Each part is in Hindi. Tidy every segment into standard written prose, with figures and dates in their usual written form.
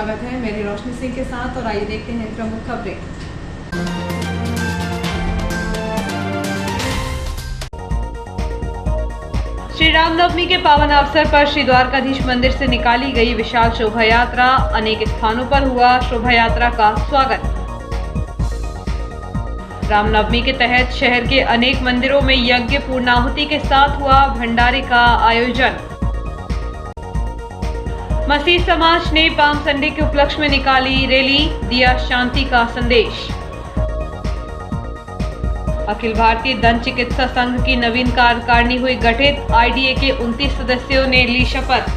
स्वागत है मेरी रोशनी सिंह के साथ और आइए देखते हैं प्रमुख खबरें। श्री रामनवमी के पावन अवसर पर श्री द्वारकाधीश मंदिर से निकाली गई विशाल शोभा यात्रा। अनेक स्थानों पर हुआ शोभा यात्रा का स्वागत। रामनवमी के तहत शहर के अनेक मंदिरों में यज्ञ पूर्णाहुति के साथ हुआ भंडारे का आयोजन। मसीह समाज ने पाम संडे के उपलक्ष्य में निकाली रैली, दिया शांति का संदेश। अखिल भारतीय दंत चिकित्सा संघ की नवीन कार्यकारिणी हुई गठित। आईडीए के 29 सदस्यों ने ली शपथ।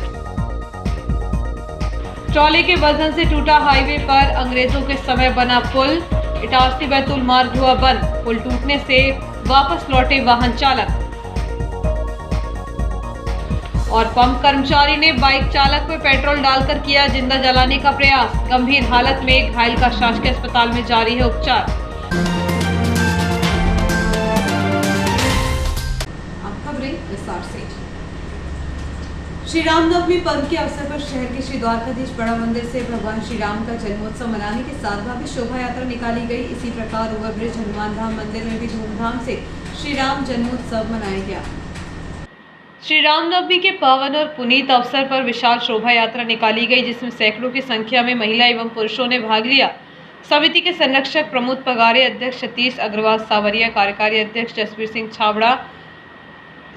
ट्रॉले के वजन से टूटा हाईवे पर अंग्रेजों के समय बना पुल। इटारसी बैतूल मार्ग हुआ बंद। पुल टूटने से वापस लौटे वाहन चालक। और पंप कर्मचारी ने बाइक चालक पर पेट्रोल डालकर किया जिंदा जलाने का प्रयास। गंभीर हालत में घायल का शासकीय अस्पताल में जारी है उपचार। अब खबरें विस्तार से। श्री रामनवमी पर्व के अवसर पर शहर के श्री द्वारकाधीश बड़ा मंदिर से भगवान श्री राम का जन्मोत्सव मनाने के साथ भव्य शोभा यात्रा निकाली गई। इसी प्रकार ओवरब्रिज हनुमान धाम मंदिर में भी धूमधाम से श्री राम जन्मोत्सव मनाया गया। श्री रामनवमी के पावन और पुनीत अवसर पर विशाल शोभा यात्रा निकाली गई, जिसमें सैकड़ों की संख्या में महिला एवं पुरुषों ने भाग लिया। समिति के संरक्षक प्रमोद पगारे, अध्यक्ष सतीश अग्रवाल सावरिया, कार्यकारी अध्यक्ष जसवीर सिंह छाबड़ा,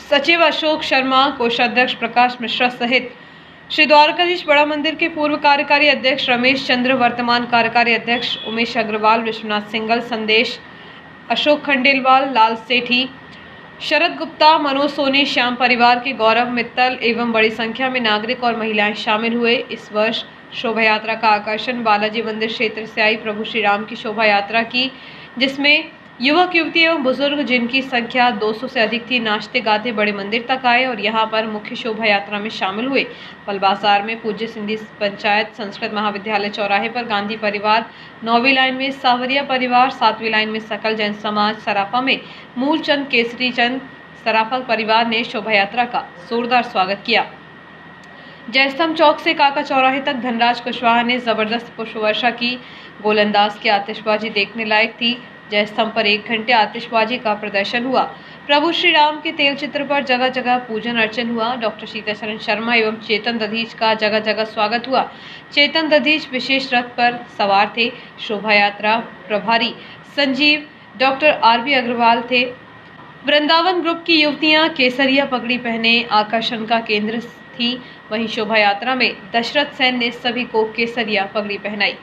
सचिव अशोक शर्मा, कोषाध्यक्ष प्रकाश मिश्रा सहित श्री द्वारकाधीश बड़ा मंदिर के पूर्व कार्यकारी अध्यक्ष रमेश चंद्र, वर्तमान कार्यकारी अध्यक्ष उमेश अग्रवाल, विश्वनाथ सिंगल, संदेश, अशोक खंडेलवाल, लाल सेठी, शरद गुप्ता, मनोज सोनी, श्याम परिवार के गौरव मित्तल एवं बड़ी संख्या में नागरिक और महिलाएं शामिल हुए। इस वर्ष शोभा यात्रा का आकर्षण बालाजी मंदिर क्षेत्र से आई प्रभु श्री राम की शोभा यात्रा की, जिसमें युवक युवती एवं बुजुर्ग, जिनकी संख्या 200 से अधिक थी, नाचते गाते बड़े मंदिर तक आए और यहां पर मुख्य शोभा यात्रा में शामिल हुए। पल बाजार में पूज्य सिंधी पंचायत संस्कृत महाविद्यालय चौराहे पर गांधी परिवार, 9वीं लाइन में सावरिया परिवार, 7वीं लाइन में सकल जैन समाज, सराफा में मूलचंद केसरी चंद सराफा परिवार ने शोभा यात्रा का जोरदार स्वागत किया। जयस्तंभ चौक से काका चौराहे तक धनराज कुशवाहा ने जबरदस्त पुष्प वर्षा की। गोलंदाज की आतिशबाजी देखने लायक थी। जयस्तंभ पर 1 घंटे आतिशबाजी का प्रदर्शन हुआ। प्रभु श्री राम के तेल चित्र पर जगह जगह पूजन अर्चन हुआ। डॉक्टर सीताचरण शर्मा एवं चेतन दधीच का जगह जगह स्वागत हुआ। चेतन दधीच विशेष रथ पर सवार थे। शोभा यात्रा प्रभारी संजीव डॉक्टर आरबी अग्रवाल थे। वृंदावन ग्रुप की युवतियां केसरिया पगड़ी पहने आकर्षण का केंद्र थी। वहीं शोभा यात्रा में दशरथ सेन ने सभी को केसरिया पगड़ी पहनाई।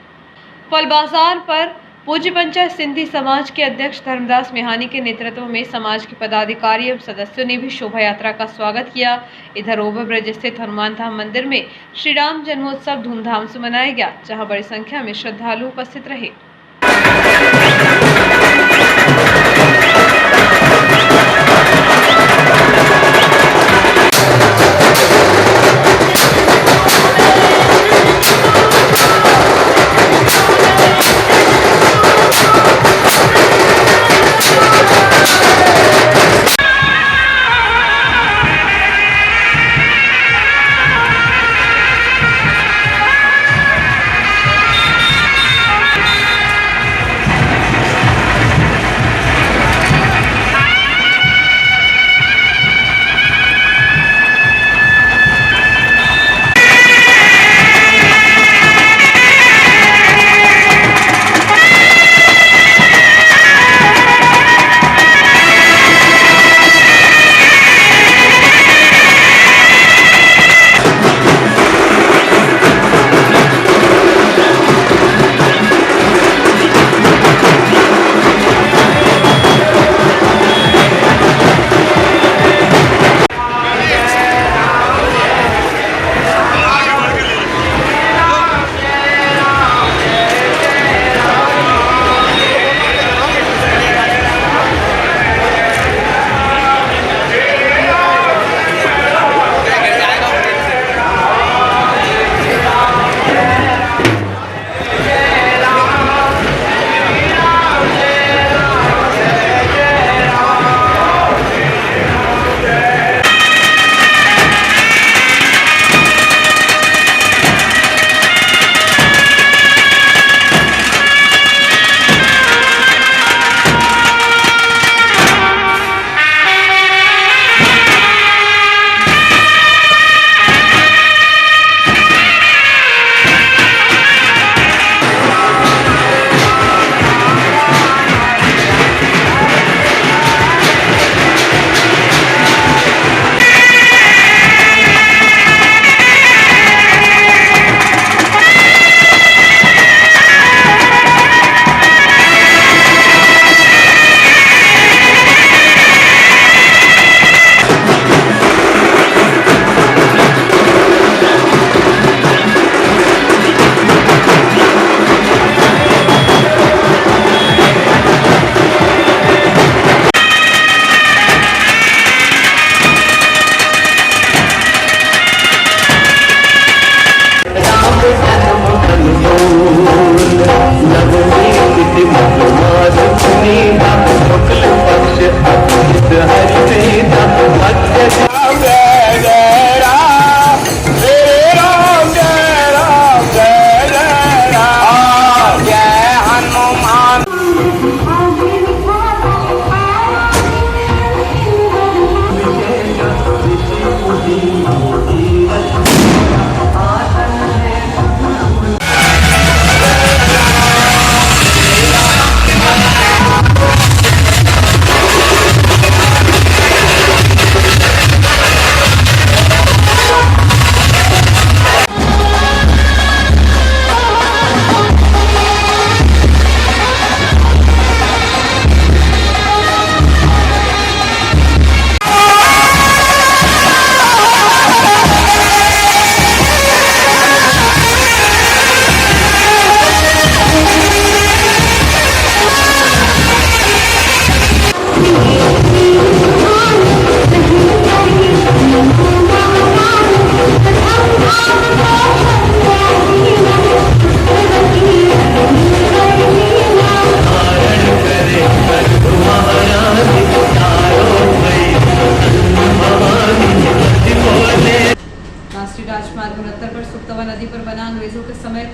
पल बाजार पर पूज्य पंचायत सिंधी समाज के अध्यक्ष धर्मदास मेहानी के नेतृत्व में समाज के पदाधिकारी एवं सदस्यों ने भी शोभा यात्रा का स्वागत किया। इधर ओवरब्रिज स्थित हनुमान धाम मंदिर में श्री राम जन्मोत्सव धूमधाम से मनाया गया, जहां बड़ी संख्या में श्रद्धालु उपस्थित रहे।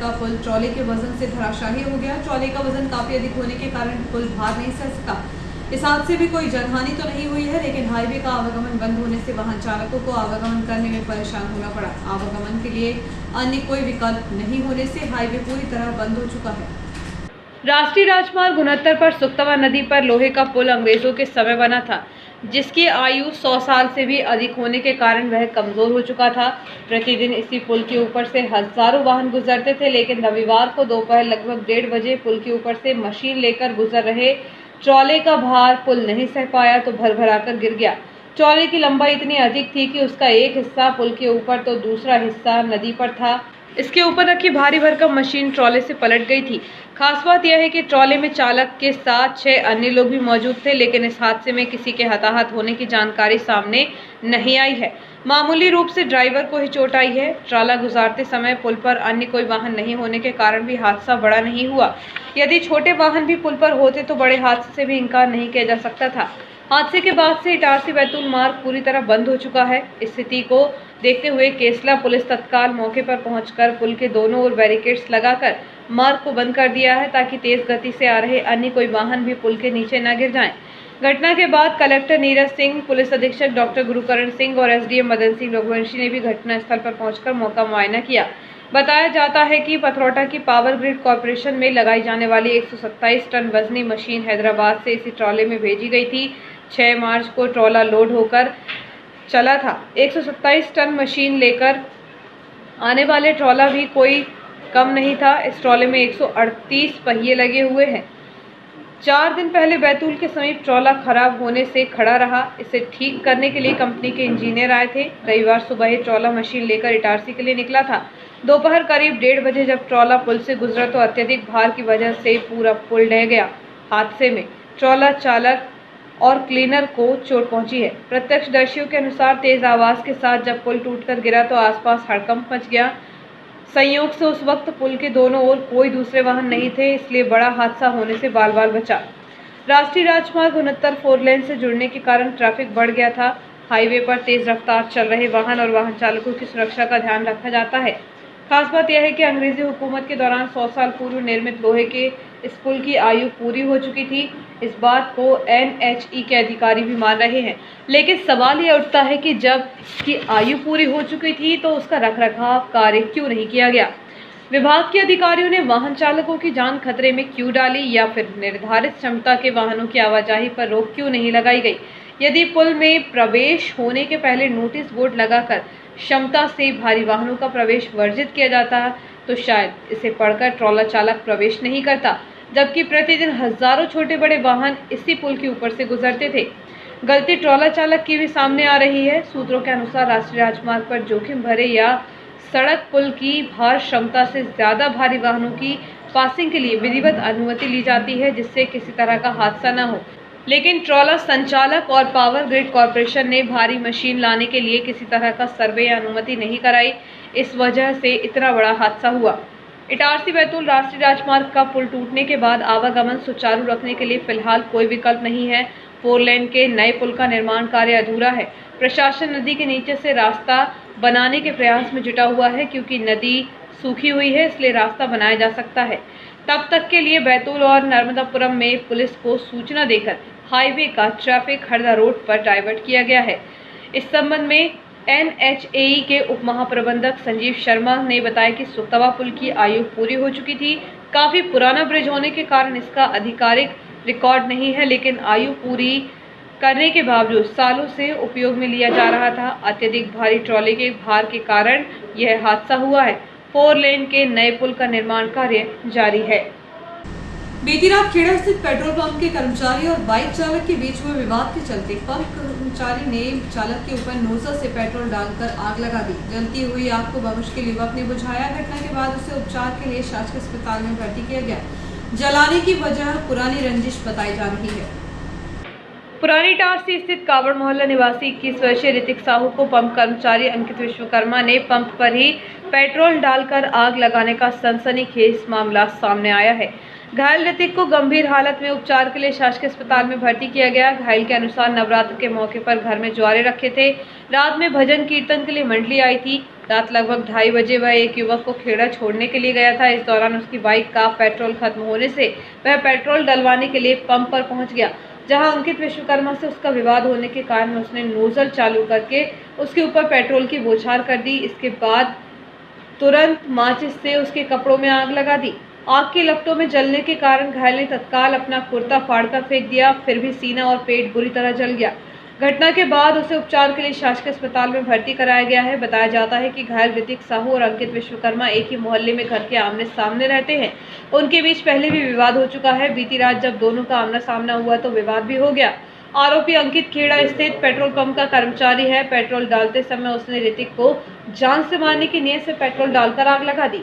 का पुल ट्रॉली के वजन से धराशायी हो गया। ट्रॉली का वजन काफी अधिक होने के कारण पुल भार नहीं सह सका। इस हादसे में कोई जनहानि तो नहीं हुई है, लेकिन हाईवे का आवागमन बंद होने से वाहन चालकों को आवागमन करने में परेशान होना पड़ा। आवागमन के लिए अन्य कोई विकल्प नहीं होने से हाईवे पूरी तरह बंद हो चुका है। राष्ट्रीय राजमार्ग 69 पर सुक्तवा नदी पर लोहे का पुल अंग्रेजों के समय बना था, जिसकी आयु 100 साल से भी अधिक होने के कारण वह कमजोर हो चुका था। प्रतिदिन इसी पुल के ऊपर से हजारों वाहन गुजरते थे, लेकिन रविवार को दोपहर लगभग 1:30 बजे पुल के ऊपर से मशीन लेकर गुजर रहे ट्रॉले का भार पुल नहीं सह पाया तो भरभराकर गिर गया। ट्रॉले की लंबाई इतनी अधिक थी कि उसका एक हिस्सा पुल के ऊपर तो दूसरा हिस्सा नदी पर था। इसके ऊपर रखी भारी भरकम मशीन ट्रॉले से पलट गई थी। खास बात यह है कि ट्रॉले में चालक के साथ 6 अन्य लोग भी मौजूद थे, लेकिन इस हादसे में किसी के हताहत होने की जानकारी सामने नहीं आई है। मामूली रूप से ड्राइवर को ही चोट आई है। ट्राला गुजारते समय पुल पर अन्य कोई वाहन नहीं होने के कारण भी हादसा बड़ा नहीं हुआ। यदि छोटे वाहन भी पुल पर होते तो बड़े हादसे से भी इनकार नहीं किया जा सकता था। हादसे के बाद से इटारसी बैतूल मार्ग पूरी तरह बंद हो चुका है। इस स्थिति को देखते हुए केसला पुलिस तत्काल मौके पर पहुंचकर पुल के दोनों ओर बैरिकेड्स लगाकर मार्ग को बंद कर दिया है, ताकि तेज गति से आ रहे अन्य कोई वाहन भी पुल के नीचे न गिर जाएं। घटना के बाद कलेक्टर नीरज सिंह, पुलिस अधीक्षक डॉक्टर गुरुकरण सिंह और एसडीएम मदन सिंह रघुवंशी ने भी घटनास्थल पर पहुंचकर मौका मुआयना किया। बताया जाता है कि पथरौटा की पावर ग्रिड कॉर्पोरेशन में लगाई जाने वाली 127 टन वजनी मशीन हैदराबाद से इसी ट्रॉले में भेजी गई थी। 6 मार्च को ट्रॉला लोड होकर चला था। 127 टन मशीन लेकर आने वाले ट्रॉला भी कोई कम नहीं था। इस ट्रॉले में 138 पहिए लगे हुए हैं। 4 दिन पहले बैतूल के समीप ट्रॉला खराब होने से खड़ा रहा। इसे ठीक करने के लिए कंपनी के इंजीनियर आए थे। रविवार सुबह ही ट्रॉला मशीन लेकर इटारसी के लिए निकला था। दोपहर करीब 1:30 बजे जब ट्रॉला पुल से गुजरा तो अत्यधिक भार की वजह से पूरा पुल ढह गया। हादसे में ट्रॉला चालक और क्लीनर को चोट पहुंची है। प्रत्यक्षदर्शियों के अनुसार तेज आवाज के साथ जब पुल टूटकर गिरा तो आसपास हड़कंप मच गया। संयोग से उस वक्त पुल के दोनों ओर कोई दूसरे वाहन नहीं थे, इसलिए बड़ा हादसा होने से बाल-बाल बचा। राष्ट्रीय राजमार्ग 69 4 लेन से जुड़ने के कारण ट्रैफिक बढ़ गया था। हाईवे पर तेज रफ्तार चल रहे वाहन और वाहन चालकों की सुरक्षा का ध्यान रखा जाता है। खास बात यह है कि अंग्रेजी हुकूमत के दौरान 100 साल पूर्व निर्मित लोहे के इस पुल की आयु पूरी हो चुकी थी। इस बात को NHE के अधिकारी भी मान रहे हैं, लेकिन सवाल यह उठता है कि जब इसकी आयु पूरी हो चुकी थी तो उसका रखरखाव कार्य क्यों नहीं किया गया। विभाग के अधिकारियों ने वाहन चालकों की जान खतरे में क्यों डाली, या फिर निर्धारित क्षमता के वाहनों की आवाजाही पर रोक क्यों नहीं लगाई गई। यदि पुल में प्रवेश होने के पहले नोटिस बोर्ड लगाकर क्षमता से भारी वाहनों का प्रवेश वर्जित किया जाता तो शायद इसे पढ़कर ट्रॉला चालक प्रवेश नहीं करता, जबकि प्रतिदिन हजारों छोटे बड़े वाहन इसी पुल के ऊपर से गुजरते थे। गलती ट्रॉला चालक की भी सामने आ रही है। सूत्रों के अनुसार राष्ट्रीय राजमार्ग पर जोखिम भरे या सड़क पुल की भार क्षमता से ज्यादा भारी वाहनों की पासिंग के लिए विधिवत अनुमति ली जाती है, जिससे किसी तरह का हादसा न हो। लेकिन ट्रॉला संचालक और पावर ग्रिड कॉर्पोरेशन ने भारी मशीन लाने के लिए किसी तरह का सर्वे या अनुमति नहीं कराई। इस वजह से इतना बड़ा हादसा हुआ। इटारसी बैतूल राष्ट्रीय राजमार्ग का पुल टूटने के बाद आवागमन सुचारू रखने के लिए फिलहाल कोई विकल्प नहीं है। 4 लेन के नए पुल का निर्माण कार्य अधूरा है। प्रशासन नदी के नीचे से रास्ता बनाने के प्रयास में जुटा हुआ है। क्योंकि नदी सूखी हुई है, इसलिए रास्ता बनाया जा सकता है। तब तक के लिए बैतूल और नर्मदापुरम में पुलिस को सूचना देकर हाईवे का ट्रैफिक हरदा रोड पर डाइवर्ट किया गया है। इस संबंध में NHAE के उप महाप्रबंधक संजीव शर्मा ने बताया कि सुक्तवा पुल की आयु पूरी हो चुकी थी। काफी पुराना ब्रिज होने के कारण इसका आधिकारिक रिकॉर्ड नहीं है, लेकिन आयु पूरी करने के बावजूद सालों से उपयोग में लिया जा रहा था। अत्यधिक भारी ट्रॉली के भार के कारण यह हादसा हुआ है। 4 लेन के नए पुल का निर्माण कार्य जारी है। बीती रात खेड़ा स्थित पेट्रोल पंप के कर्मचारी और बाइक चालक के बीच हुए विवाद के चलते पंप कर्मचारी ने चालक के ऊपर नोजल से पेट्रोल डालकर आग लगा दी। जलती हुई आग को बमुश्किल युवक ने बुझाया। घटना के बाद उसे उपचार के लिए शासकीय अस्पताल में भर्ती किया गया। जलाने की वजह पुरानी रंजिश बताई जा रही है। पुरानी टारसी स्थित कावड़ मोहल्ला निवासी 21 वर्षीय ऋतिक साहू को पंप कर्मचारी अंकित विश्वकर्मा ने पंप पर ही पेट्रोल डालकर आग लगाने का सनसनीखेज मामला सामने आया है। घायल ऋतिक को गंभीर हालत में उपचार के लिए शासकीय अस्पताल में भर्ती किया गया। घायल के अनुसार नवरात्र के मौके पर घर में ज्वारे रखे थे। रात में भजन कीर्तन के लिए मंडली आई थी। रात लगभग 2:30 बजे वह एक युवक को खेड़ा छोड़ने के लिए गया था। इस दौरान उसकी बाइक का पेट्रोल खत्म होने से वह पेट्रोल डलवाने के लिए पंप पर पहुंच गया, जहां अंकित विश्वकर्मा से उसका विवाद होने के कारण उसने नोजल चालू करके उसके ऊपर पेट्रोल की बौछार कर दी। इसके बाद तुरंत माचिस से उसके कपड़ों में आग लगा दी। आग की लपटों में जलने के कारण घायल ने तत्काल अपना कुर्ता फाड़कर फेंक दिया, फिर भी सीना और पेट बुरी तरह जल गया। घटना के बाद उसे उपचार के लिए शासकीय अस्पताल में भर्ती कराया गया है। बताया जाता है कि घायल ऋतिक साहू और अंकित विश्वकर्मा एक ही मोहल्ले में घर के आमने सामने रहते हैं। उनके बीच पहले भी विवाद हो चुका है। बीती रात जब दोनों का आमना सामना हुआ तो विवाद भी हो गया। आरोपी अंकित खेड़ा स्थित पेट्रोल पंप का कर्मचारी है। पेट्रोल डालते समय उसने ऋतिक को जान से मारने की नीयत से पेट्रोल डालकर आग लगा दी।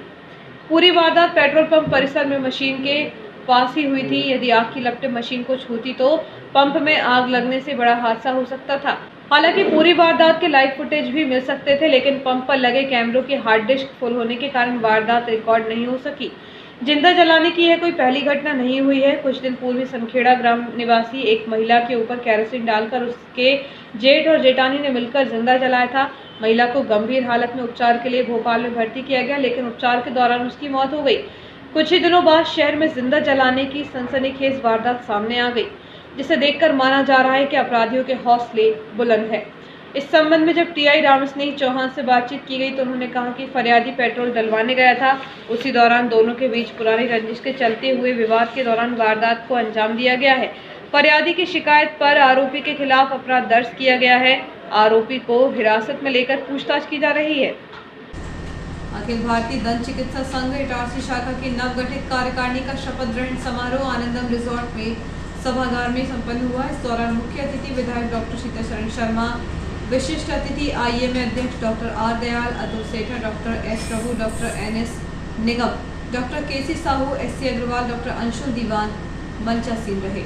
पूरी वारदात पेट्रोल पंप परिसर में मशीन के पास ही हुई थी। यदि आग की लपटें मशीन को छूती तो पंप में आग लगने से बड़ा हादसा हो सकता था। हालांकि पूरी वारदात के लाइव फुटेज भी मिल सकते थे, लेकिन पंप पर लगे कैमरों की हार्ड डिस्क फुल होने के कारण वारदात रिकॉर्ड नहीं हो सकी। जिंदा जलाने की यह कोई पहली घटना नहीं हुई है। कुछ दिन पूर्व सनखेड़ा ग्राम निवासी एक महिला के ऊपर केरोसिन डालकर उसके जेठ और जेठानी ने मिलकर जिंदा जलाया था। महिला को गंभीर हालत में उपचार के लिए भोपाल में भर्ती किया गया, लेकिन उपचार के दौरान उसकी मौत हो गई। कुछ ही दिनों बाद शहर में जिंदा जलाने की सनसनीखेज वारदात सामने आ गई, जिसे देखकर माना जा रहा है कि अपराधियों के हौसले बुलंद है। इस संबंध में जब टीआई रामस्नेही चौहान से बातचीत की गई तो उन्होंने कहा कि फरियादी पेट्रोल डलवाने गया था। उसी दौरान दोनों के बीच पुरानी रंजिश के चलते हुए विवाद के दौरान वारदात को अंजाम दिया गया है। फरियादी की शिकायत पर आरोपी के खिलाफ अपराध दर्ज किया गया है। आरोपी को हिरासत में लेकर पूछताछ की जा रही है। अखिल भारतीय दंत चिकित्सा संघ इटारसी शाखा की नवगठित कार्यकारिणी का शपथ ग्रहण समारोह आनंदम रिजॉर्ट में सभागार में संपन्न हुआ। इस दौरान मुख्य अतिथि विधायक डॉक्टर शीतल शर्मा, विशिष्ट अतिथि आईएमए अध्यक्ष डॉक्टर आर दयाल, अतुल सेठा, डॉक्टर एस प्रभु, डॉक्टर एनएस निगम, डॉक्टर केसी साहू, एससी अग्रवाल, डॉक्टर अंशुल दीवान मंचासीन रहे।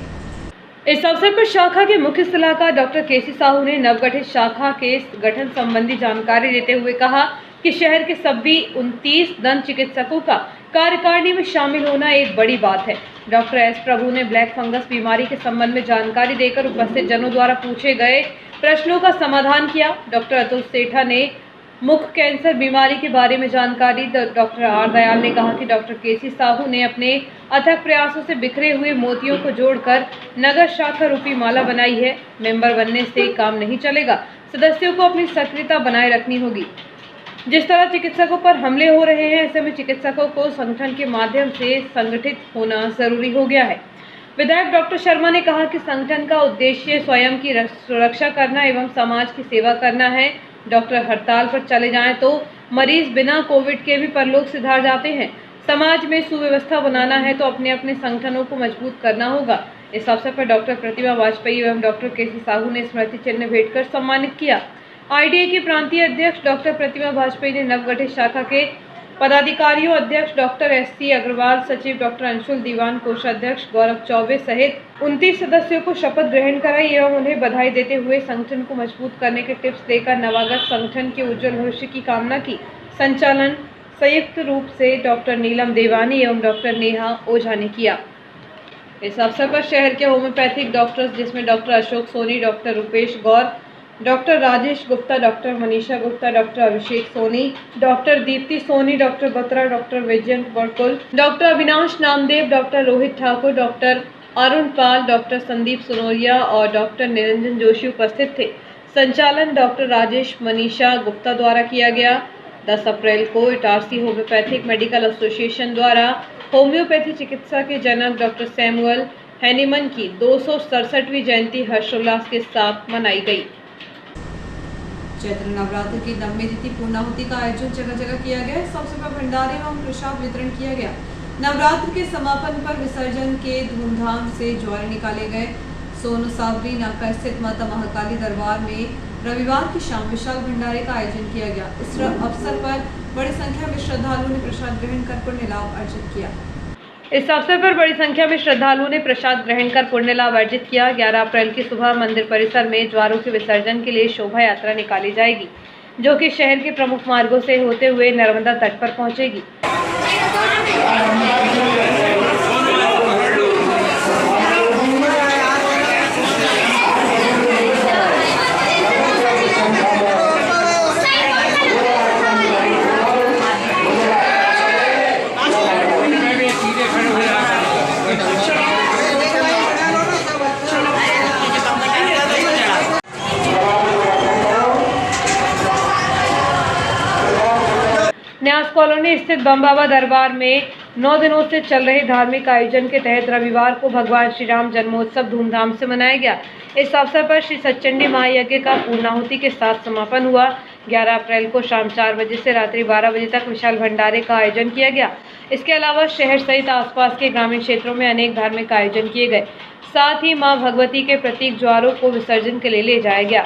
इस अवसर पर शाखा के मुख्य सलाहकार डॉक्टर केसी साहू ने नवगठित शाखा के गठन संबंधी जानकारी देते हुए कहा कि शहर के सभी 29 दंत चिकित्सकों का कार्यकारिणी में शामिल होना एक बड़ी बात है। डॉक्टर एस प्रभु ने ब्लैक फंगस बीमारी के संबंध में जानकारी देकर उपस्थित जनों द्वारा पूछे गए प्रश्नों का समाधान किया। डॉक्टर अतुल सेठा ने मुख कैंसर बीमारी के बारे में जानकारी। डॉक्टर आर दयाल ने कहा कि डॉक्टर केसी साहू ने अपने अथक प्रयासों से बिखरे हुए मोतियों को जोड़कर नगर शाखा रूपी माला बनाई है। मेंबर बनने से काम नहीं चलेगा, सदस्यों को अपनी सक्रियता बनाए रखनी होगी। जिस तरह चिकित्सकों पर हमले हो रहे हैं, ऐसे में चिकित्सकों को संगठन के माध्यम से संगठित होना जरूरी हो गया है। विधायक डॉक्टर शर्मा ने कहा कि संगठन का उद्देश्य स्वयं की सुरक्षा करना एवं समाज की सेवा करना है। डॉक्टर हड़ताल पर चले जाएं तो मरीज बिना कोविड के भी परलोक सिधार जाते हैं। समाज में सुव्यवस्था बनाना है तो अपने अपने संगठनों को मजबूत करना होगा। इस अवसर पर डॉक्टर प्रतिमा वाजपेयी एवं डॉक्टर केसी साहू ने स्मृति चिन्ह भेंट कर सम्मानित किया। आईडीए के प्रांतीय अध्यक्ष डॉक्टर प्रतिमा वाजपेयी ने नवगठित शाखा के पदाधिकारियों अध्यक्ष डॉक्टर एससी अग्रवाल, सचिव डॉक्टर अंशुल दीवान, कोषाध्यक्ष गौरव चौबे सहित 29 सदस्यों को शपथ ग्रहण कराई एवं उन्हें बधाई देते हुए संगठन को मजबूत करने के टिप्स देकर नवागत संगठन के उज्जवल भविष्य की कामना की। संचालन संयुक्त रूप से डॉक्टर नीलम देवानी एवं डॉक्टर नेहा ओझा ने किया। इस अवसर पर शहर के होम्योपैथिक डॉक्टर्स, जिसमें doctor Ashok Soni, doctor Rupesh Gaur, doctor Rajesh Gupta, doctor Manisha Gupta, doctor Abhishek Soni, doctor Deepti Soni, doctor Batra, doctor Vijayant Barkul, doctor Avinash Namdev, doctor Rohit Thakur, doctor Arun Pal, doctor Sandeep Sunoria और डॉक्टर निरंजन जोशी उपस्थित थे। संचालन डॉक्टर राजेश मनीषा गुप्ता द्वारा किया गया। 10 अप्रैल को इटारसी होम्योपैथिक मेडिकल एसोसिएशन द्वारा होम्योपैथी चिकित्सा के जनक डॉक्टर सैमुअल हैनीमन की 267वीं जयंती हर्षोल्लास के साथ मनाई गई। चैत्र नवरात्र की 9वीं तिथि पूर्णाहुति का आयोजन जगह जगह किया गया। इस अवसर पर भंडारे एवं प्रसाद वितरण किया गया। नवरात्र के समापन पर विसर्जन के धूमधाम से ज्वारे निकाले गए। सोनू सावरी नाका स्थित माता महाकाली दरबार में रविवार की शाम विशाल भंडारे का आयोजन किया गया। इस अवसर पर बड़ी संख्या में श्रद्धालुओं ने प्रसाद ग्रहण कर पुण्य लाभ अर्जित किया। इस अवसर पर बड़ी संख्या में श्रद्धालुओं ने प्रसाद ग्रहण कर पुण्य लाभ अर्जित किया। 11 अप्रैल की सुबह मंदिर परिसर में ज्वारों के विसर्जन के लिए शोभा यात्रा निकाली जाएगी, जो कि शहर के प्रमुख मार्गों से होते हुए नर्मदा तट पर पहुंचेगी। न्यास कॉलोनी स्थित बम बाबा दरबार में 9 दिनों से चल रहे धार्मिक आयोजन के तहत रविवार को भगवान श्री राम जन्मोत्सव धूमधाम से मनाया गया। इस अवसर पर श्री सचंडी महायज्ञ का पूर्णाहुति के साथ समापन हुआ। 11 अप्रैल को शाम 4 बजे से रात्रि 12 बजे तक विशाल भंडारे का आयोजन किया गया। इसके अलावा शहर सहित आसपास के ग्रामीण क्षेत्रों में अनेक धार्मिक आयोजन किए गए। साथ ही मां भगवती के प्रतीक ज्वारों को विसर्जन के लिए ले जाया गया।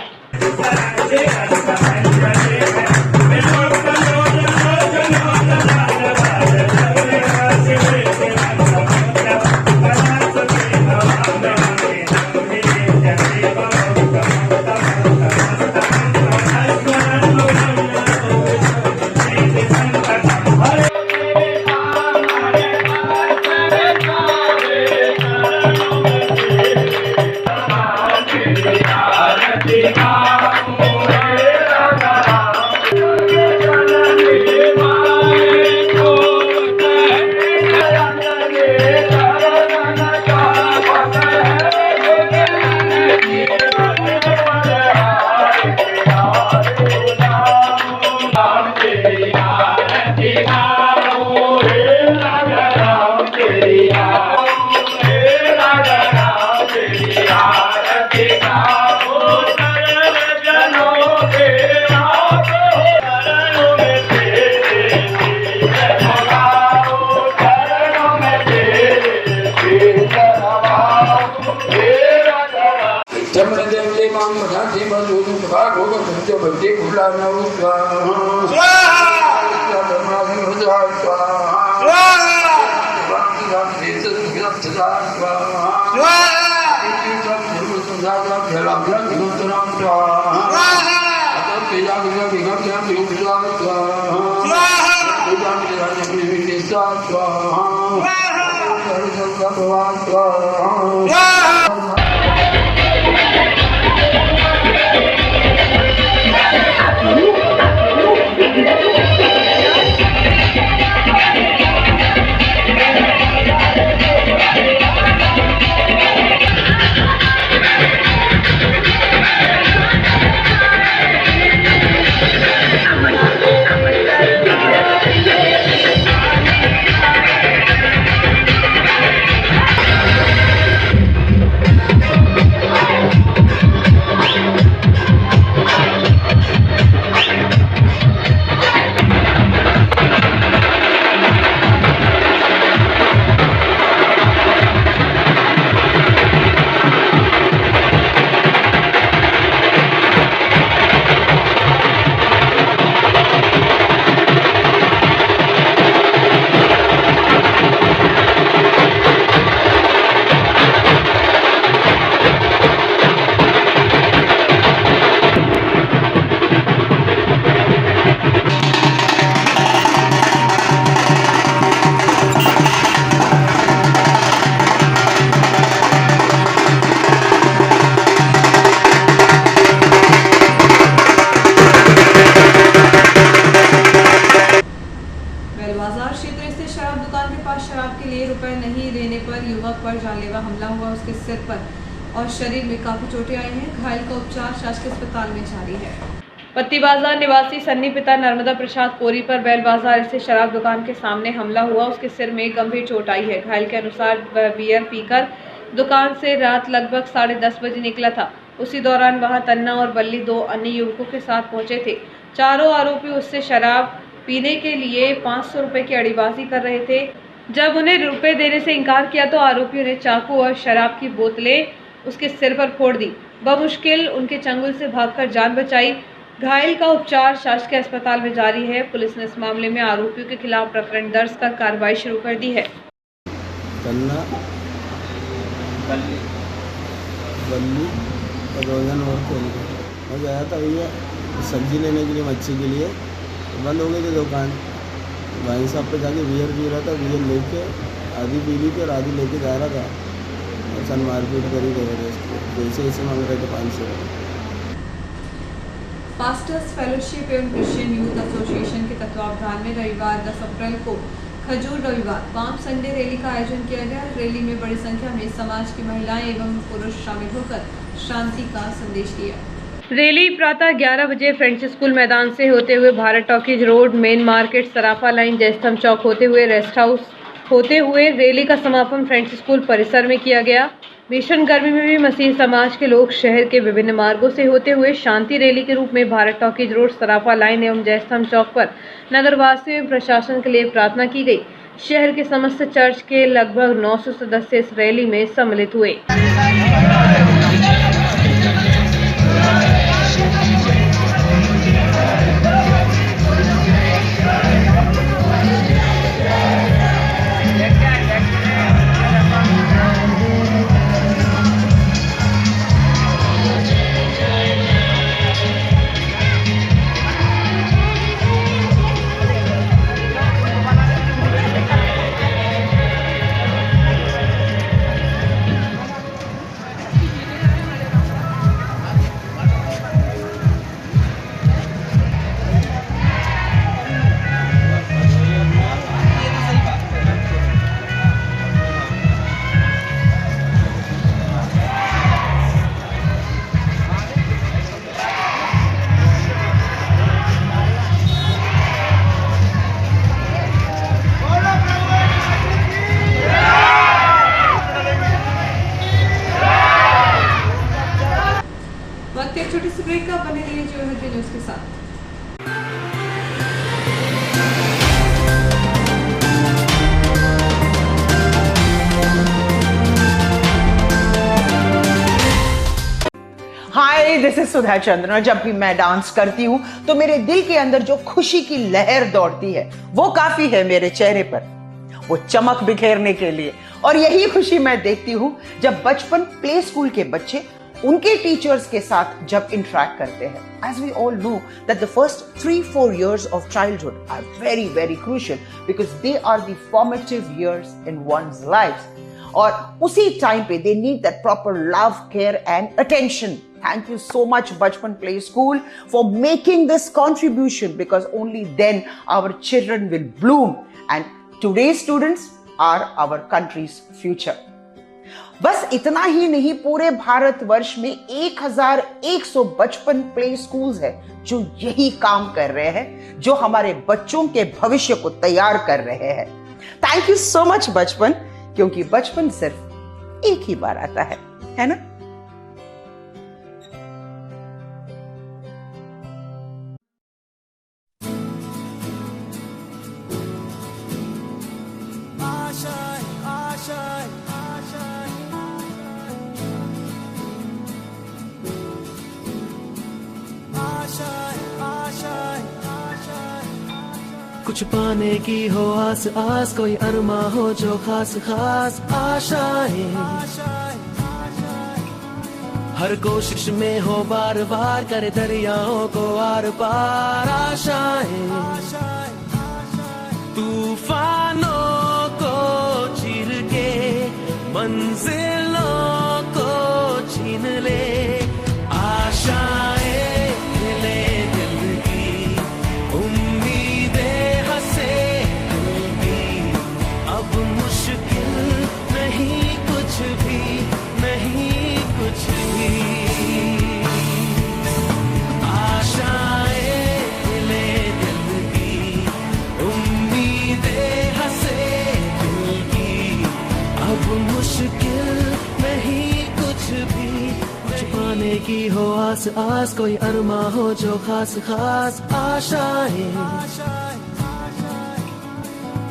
जानलेवा हमला हुआ, उसके सिर पर और शरीर में काफी चोटें आई हैं। घायल का उपचार शासकीय अस्पताल में जारी है। पत्ती बाजार निवासी सन्नी पिता नर्मदा प्रसाद कोरी पर बैल बाजार से शराब दुकान के सामने हमला हुआ, उसके सिर में गंभीर चोट आई है। घायल के अनुसार वह बियर पीकर दुकान से रात लगभग 10:30 बजे निकला था। उसी दौरान वहां तन्ना और बल्ली 2 अन्य युवकों के साथ पहुंचे थे। चारों आरोपी उससे शराब पीने के लिए 500 रुपए की अड़ीबाजी कर रहे थे। जब उन्हें रुपए देने से इनकार किया तो आरोपियों ने चाकू और शराब की बोतलें उसके सिर पर फोड़ दी। बमुश्किल उनके चंगुल से भागकर जान बचाई। घायल का उपचार शासकीय अस्पताल में जारी है। पुलिस ने इस मामले में आरोपियों के खिलाफ प्रकरण दर्ज कर कार्रवाई शुरू कर दी है। कन्ना बल्ली और रोजन और खोल के मैं गया था भैया सब्जी लेने के लिए, मच्छी के लिए। बंद हो गई थी दुकान। भाई साहब पे जाके बियर पी रहा था, बियर लेके आधी पी ली थी और आधी लेके जा रहा था और सन मारपीट करी जबरदस्त। पैसे ऐसे मांग रहे थे 500। पास्टर्स फेलोशिप एवं क्रिश्चियन यूथ एसोसिएशन के तत्वावधान में रविवार 10 अप्रैल को खजूर रविवार पाम संडे रैली का आयोजन किया गया। रैली में बड़ी संख्या में समाज की महिलाएं एवं पुरुष शामिल होकर शांति का संदेश दिया। रैली प्रातः 11 बजे फ्रेंच स्कूल मैदान से होते हुए Bharat talkies road, main market, Sarafa line, Jaistambh Chowk होते हुए रेस्ट हाउस होते हुए रैली का समापन फ्रेंच स्कूल परिसर में किया गया। भीषण गर्मी में भी मसीह समाज के लोग शहर के विभिन्न मार्गों से होते हुए शांति रैली के रूप में भारत टॉकीज रोड, सराफा लाइन एवं जयस्तंभ चौक पर नगरवासियों एवं प्रशासन के लिए प्रार्थना की गई। शहर के समस्त चर्च के लगभग 900 सदस्य इस रैली में सम्मिलित हुए। वक्त एक छोटी सी ब्रेक का, बने रहिए जो है न्यूज़ के साथ। हाय, दिस इज सुधा चंद्रन। और जब भी मैं डांस करती हूँ तो मेरे दिल के अंदर जो खुशी की लहर दौड़ती है वो काफी है मेरे चेहरे पर, वो चमक बिखेरने के लिए। और यही खुशी मैं देखती हूँ जब बचपन प्ले स्कूल के बच्चे उनके टीचर्स के साथ जब इंटरेक्ट करते हैं। As we all know that the first 3-4 years of childhood are very, very crucial because they are the formative years in one's life. और उसी टाइम पे they need that proper love, care and attention. Thank you so much Bachpan Play School for making this contribution because only then our children will bloom and today's students are our country's future. बस इतना ही नहीं, पूरे भारतवर्ष में 1100 बचपन प्ले स्कूल्स है जो यही काम कर रहे हैं, जो हमारे बच्चों के भविष्य को तैयार कर रहे हैं। थैंक यू सो मच बचपन, क्योंकि बचपन सिर्फ एक ही बार आता है ना? कुछ पाने की हो आस आस, कोई अरमा हो जो खास खास आशाएं, हर कोशिश में हो बार बार करे दरियाओं को आर पार आशाएं, तूफानों को चीर के मंजिलों को छीन ले आशाएं। की हो आस आस, कोई अरमा हो जो खास खास आशाएं,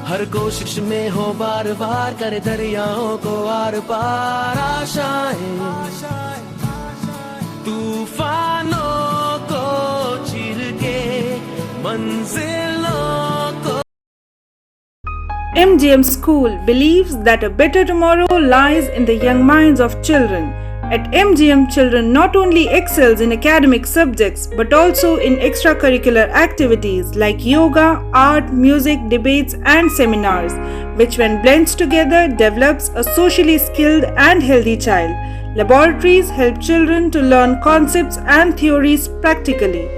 हर कोशिश में हो बार बार करे दरियाओं को आर पार आशाएं, तूफानों को चीर के मंजिलों को। MGM School believes that a better tomorrow lies in the young minds of children. At MGM, children not only excels in academic subjects but also in extracurricular activities like yoga, art, music, debates and seminars, which when blends together develops a socially skilled and healthy child. Laboratories help children to learn concepts and theories practically.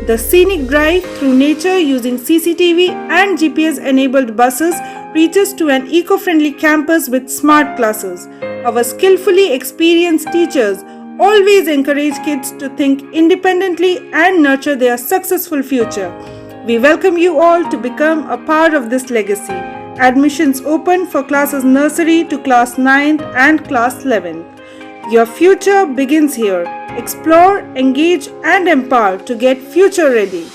The scenic drive through nature using CCTV and GPS-enabled buses reaches to an eco-friendly campus with smart classes. Our skillfully experienced teachers always encourage kids to think independently and nurture their successful future. We welcome you all to become a part of this legacy. Admissions open for classes nursery to class 9th and class 11th. Your future begins here. Explore, engage and empower to get future ready.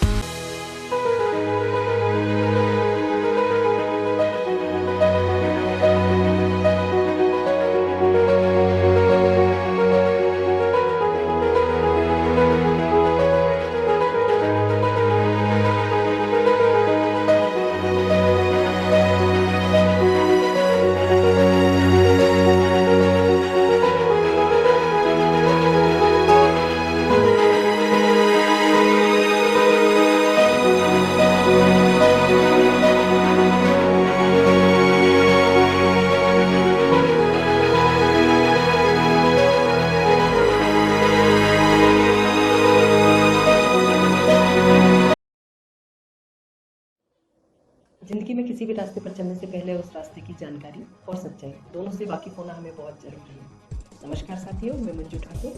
जिंदगी में किसी भी रास्ते पर चलने से पहले उस रास्ते की जानकारी और सच्चाई दोनों से वाकिफ होना हमें बहुत जरूरी है। नमस्कार साथियों, मैं Manju Thakur,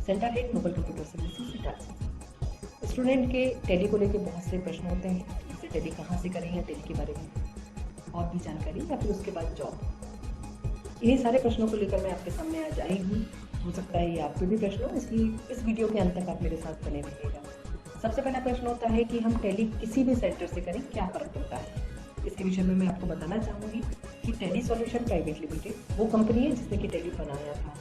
centre head Noble Computer Services Itarsi. Student के टैली को लेकर बहुत से प्रश्न होते हैं, जैसे टैली कहाँ से करें या टैली के बारे में और भी जानकारी या फिर उसके बाद जॉब। इन्हीं सारे प्रश्नों को लेकर मैं आपके सामने आज आई हूँ। हो सकता है ये आपके भी प्रश्न हो, इसलिए इस वीडियो के अंत तक आप मेरे साथ बने रहिएगा। सबसे पहला प्रश्न होता है कि हम टैली किसी भी सेंटर से करें क्या फ़र्क पड़ता है। इसके विषय में मैं आपको बताना चाहूँगी कि टैली सॉल्यूशन प्राइवेट लिमिटेड वो कंपनी है जिसने कि टैली बनाया था,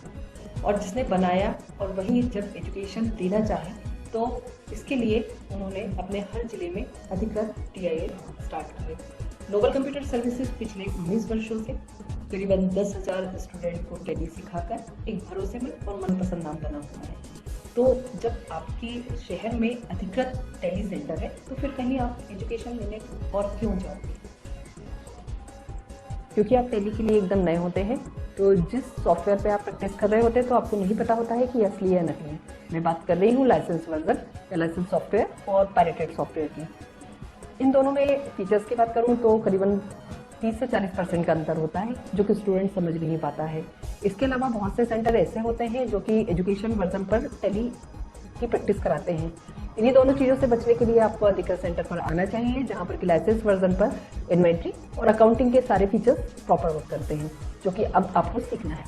और जिसने बनाया और वही जब एजुकेशन देना चाहे तो इसके लिए उन्होंने अपने हर जिले में अधिकृत TIL स्टार्ट किए। नोबल कंप्यूटर सर्विसेज पिछले 19 वर्षों से करीबन 10,000 स्टूडेंट को टैली सिखाकर एक भरोसेमंद और मनपसंद नाम बना हुआ है। तो जब आपके शहर में अधिकृत टैली सेंटर है तो फिर कहीं आप एजुकेशन लेने और क्यों जाओगे, क्योंकि आप टैली के लिए एकदम नए होते हैं। तो जिस सॉफ्टवेयर पे आप प्रैक्टिस कर रहे होते हैं तो आपको नहीं पता होता है कि असली है नकली है। मैं बात कर रही हूँ लाइसेंस वर्जन या लाइसेंस सॉफ्टवेयर और पायरेटेड सॉफ्टवेयर की। इन दोनों में फीचर्स की बात करूँ तो करीबन 30 से 40% का अंतर होता है, जो कि स्टूडेंट समझ नहीं पाता है। इसके अलावा बहुत से सेंटर ऐसे होते हैं जो कि एजुकेशन वर्जन पर टैली की प्रैक्टिस कराते हैं। इन्हीं दोनों चीज़ों से बचने के लिए आपको अधिकृत सेंटर पर आना चाहिए, जहां पर कि लाइसेंस वर्जन पर इन्वेंट्री और अकाउंटिंग के सारे फीचर्स प्रॉपर वर्क करते हैं, जो कि अब आपको सीखना है।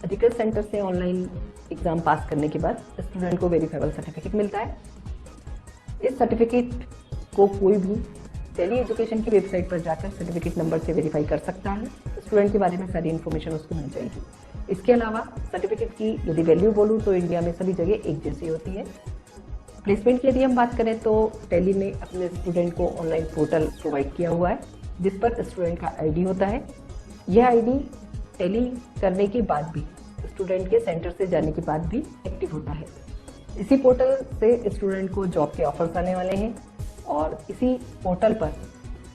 अधिकृत सेंटर से ऑनलाइन एग्जाम पास करने के बाद स्टूडेंट को वेरीफाइबल सर्टिफिकेट मिलता है। इस सर्टिफिकेट को कोई भी टैली एजुकेशन की वेबसाइट पर जाकर सर्टिफिकेट नंबर से वेरीफाई कर सकता है। स्टूडेंट के बारे में सारी इन्फॉर्मेशन उसको मिल जाएगी। इसके अलावा सर्टिफिकेट की यदि वैल्यू बोलूँ तो इंडिया में सभी जगह एक जैसी होती है। प्लेसमेंट की यदि हम बात करें तो टैली ने अपने स्टूडेंट को ऑनलाइन पोर्टल प्रोवाइड किया हुआ है, जिस पर स्टूडेंट का ID होता है। यह ID टैली करने के बाद भी, स्टूडेंट के सेंटर से जाने के बाद भी एक्टिव होता है। इसी पोर्टल से स्टूडेंट को जॉब के ऑफर्स आने वाले हैं, और इसी पोर्टल पर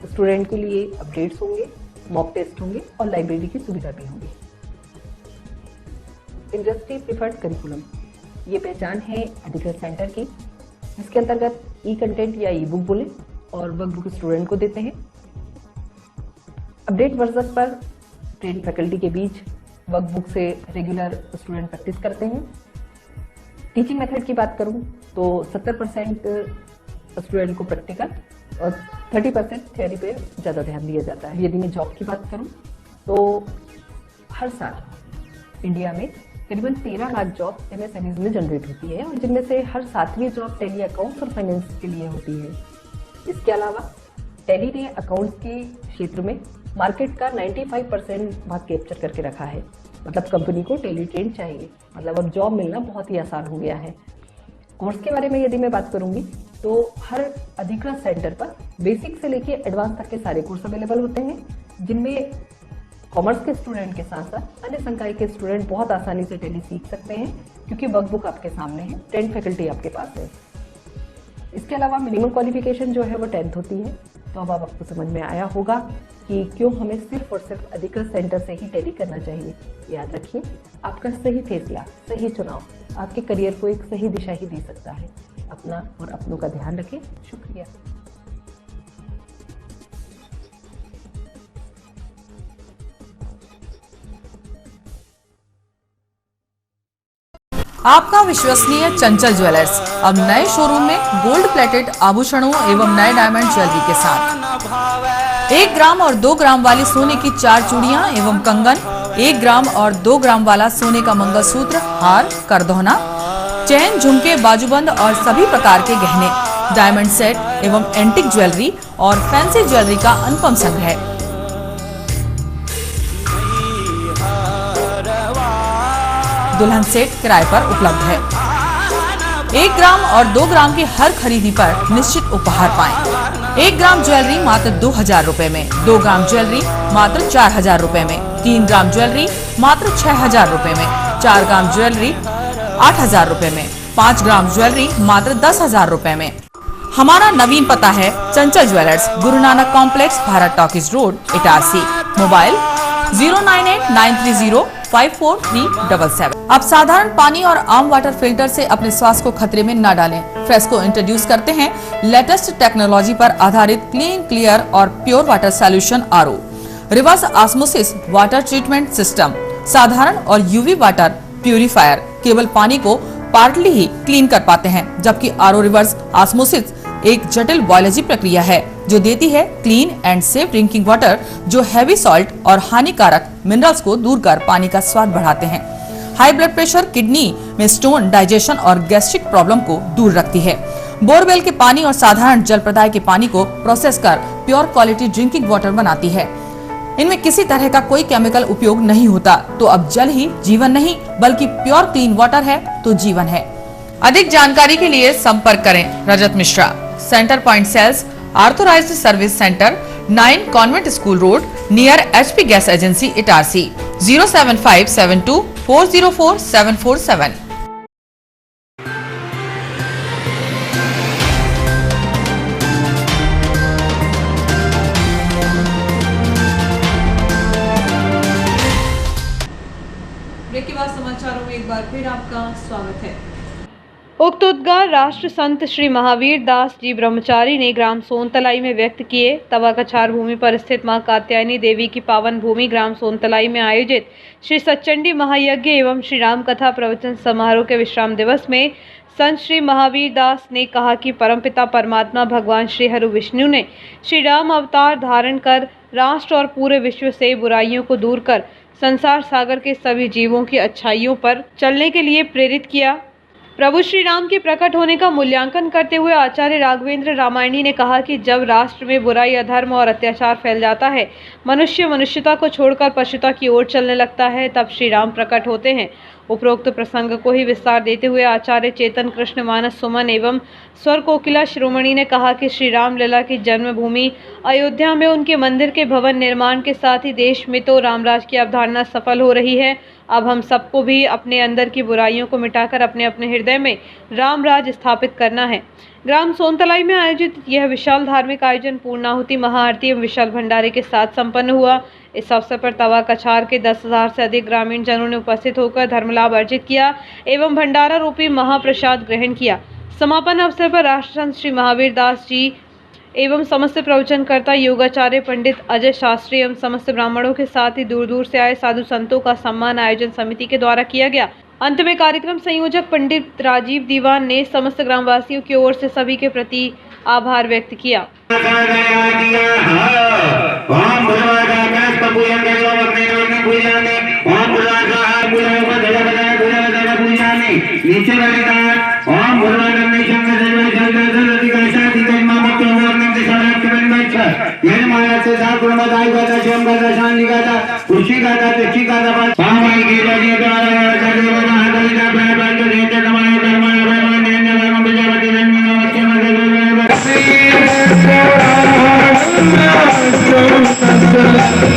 स्टूडेंट के लिए अपडेट्स होंगे, मॉक टेस्ट होंगे और लाइब्रेरी की सुविधा भी होगी। इंडस्ट्री प्रिफर्ड करिकुलम, ये पहचान है अधिकृत सेंटर की, जिसके अंतर्गत कंटेंट या बुक बोले और वर्कबुक स्टूडेंट को देते हैं। अपडेट वर्जन पर ट्रेन फैकल्टी के बीच वर्कबुक से रेगुलर स्टूडेंट प्रैक्टिस करते हैं। टीचिंग मेथड की बात करूं तो 70% स्टूडेंट को प्रैक्टिकल और 30% थ्योरी पे ज़्यादा ध्यान दिया जाता है। यदि मैं जॉब की बात करूं तो हर साल इंडिया में करीबन 13 लाख जॉब MSMEs में जनरेट होती है, और जिनमें से हर 7वीं जॉब टैली अकाउंट्स और फाइनेंस के लिए होती है। इसके अलावा टैली ने अकाउंट्स के क्षेत्र में मार्केट का 95% भाग कैप्चर करके रखा है। मतलब कंपनी को टैली ट्रेन चाहिए, मतलब अब जॉब मिलना बहुत ही आसान हो गया है। कोर्स के बारे में यदि मैं बात करूंगी तो हर अधिकृत सेंटर पर बेसिक से लेके एडवांस तक के सारे कोर्स अवेलेबल होते हैं। जिनमें कॉमर्स के स्टूडेंट के साथ साथ अन्य संकाय के स्टूडेंट बहुत आसानी से टैली सीख सकते हैं, क्योंकि वर्कबुक आपके सामने है, 10 फैकल्टी आपके पास है। इसके अलावा मिनिमम क्वालिफिकेशन जो है वो 10th होती है। तो अब आपको समझ में आया होगा कि क्यों हमें सिर्फ और सिर्फ अधिकृत सेंटर से ही टैली करना चाहिए। याद रखिए, आपका सही फैसला, सही चुनाव आपके करियर को एक सही दिशा ही दे सकता है। अपना और अपनों का ध्यान रखें। शुक्रिया। आपका विश्वसनीय चंचल ज्वेलर्स अब नए शोरूम में गोल्ड प्लेटेड आभूषणों एवं नए डायमंड ज्वेलरी के साथ 1 ग्राम और 2 ग्राम वाली सोने की 4 चूड़ियां एवं कंगन, 1 ग्राम और 2 ग्राम वाला सोने का मंगलसूत्र, हार, करदौना, चैन, झुमके, बाजूबंद और सभी प्रकार के गहने, डायमंड सेट एवं एंटिक ज्वेलरी और फैंसी ज्वेलरी का अनुपम संग्रह। दुल्हन सेट किराए पर उपलब्ध है। 1 ग्राम और 2 ग्राम की हर खरीदी पर निश्चित उपहार पाएं। 1 ग्राम ज्वेलरी मात्र 2000 रुपए में, 2 ग्राम ज्वेलरी मात्र 4000 रुपए में, 3 ग्राम ज्वेलरी मात्र 6000 रुपए में, 4 ग्राम ज्वेलरी 8000 रुपए में, 5 ग्राम ज्वेलरी मात्र 10,000 रुपए में। हमारा नवीन पता है चंचल jewellers, Guru Nanak complex, Bharat talkies road, Itarsi. Mobile 09893054377। अब साधारण पानी और आम वाटर फिल्टर से अपने स्वास्थ्य को खतरे में न डालें। फ्रेस्को इंट्रोड्यूस करते हैं लेटेस्ट टेक्नोलॉजी पर आधारित क्लीन, क्लियर और pure water solution RO, reverse osmosis water treatment system, साधारण और यूवी वाटर प्यूरिफायर केवल पानी को पार्टली ही क्लीन कर पाते हैं, जबकि आरओ रिवर्स ऑस्मोसिस एक जटिल बायोलॉजी प्रक्रिया है जो देती है clean and safe drinking water, जो हैवी सॉल्ट और हानिकारक मिनरल्स को दूर कर पानी का स्वाद बढ़ाते हैं। हाई ब्लड प्रेशर, किडनी में स्टोन, डाइजेशन और गैस्ट्रिक प्रॉब्लम को दूर रखती है। बोरवेल के पानी और साधारण जल प्रदाय के पानी को प्रोसेस कर प्योर क्वालिटी ड्रिंकिंग वाटर बनाती है। इनमें किसी तरह का कोई केमिकल उपयोग नहीं होता। तो अब जल ही जीवन नहीं बल्कि प्योर क्लीन वाटर है तो जीवन है। अधिक जानकारी के लिए संपर्क करें Rajat Mishra, centre point sales, authorised service centre, 9 convent school road, near HP gas agency, Itarsi. 07572404747। Break के बाद समाचारों में एक बार फिर आपका स्वागत है। उक्त उद्गार राष्ट्र संत श्री महावीर दास जी ब्रह्मचारी ने ग्राम सोनतलाई में व्यक्त किए। तवा कछार भूमि पर स्थित मां कात्यायनी देवी की पावन भूमि ग्राम सोनतलाई में आयोजित श्री सच्चंडी महायज्ञ एवं श्री राम कथा प्रवचन समारोह के विश्राम दिवस में संत श्री महावीर दास ने कहा कि परमपिता परमात्मा भगवान श्री हरि विष्णु ने श्री राम अवतार धारण कर राष्ट्र और पूरे विश्व से बुराइयों को दूर कर संसार सागर के सभी जीवों की अच्छाइयों पर चलने के लिए प्रेरित किया। प्रभु श्री राम के प्रकट होने का मूल्यांकन करते हुए आचार्य राघवेंद्र रामायणी ने कहा कि जब राष्ट्र में बुराई, अधर्म और अत्याचार फैल जाता है, मनुष्य मनुष्यता को छोड़कर पशुता की ओर चलने लगता है, तब श्री राम प्रकट होते हैं। उपरोक्त प्रसंग को ही विस्तार देते हुए आचार्य चेतन कृष्ण मानस सुमन एवं स्वर कोकिला शिरोमणि ने कहा कि श्री राम लला की जन्मभूमि अयोध्या में उनके मंदिर के भवन निर्माण के साथ ही देश में तो रामराज की अवधारणा सफल हो रही है। अब हम सबको भी अपने अंदर की बुराइयों को मिटाकर अपने अपने हृदय में रामराज स्थापित करना है। ग्राम सोनतलाई में आयोजित यह विशाल धार्मिक आयोजन पूर्णाहुति, महाआरती एवं विशाल भंडारे के साथ संपन्न हुआ। इस अवसर पर तवा कछार के 10,000 से अधिक ग्रामीण जनों ने उपस्थित होकर धर्म लाभ अर्जित किया एवं भंडारा रूपी महाप्रसाद ग्रहण किया। समापन अवसर पर राष्ट्रसंत श्री महावीर दास जी एवं समस्त प्रवचनकर्ता योगाचार्य पंडित अजय शास्त्री एवं समस्त ब्राह्मणों के साथ ही दूर दूर से आए साधु संतों का सम्मान आयोजन समिति के द्वारा किया गया। अंत में कार्यक्रम संयोजक पंडित राजीव दीवान ने समस्त ग्रामवासियों की ओर से सभी के प्रति आभार व्यक्त किया। Thank you.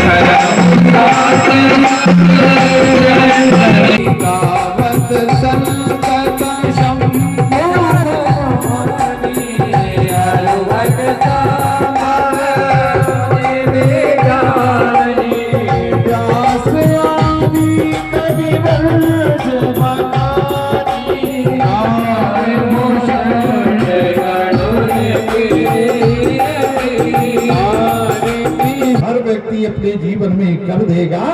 हर व्यक्ति अपने जीवन में कर देगा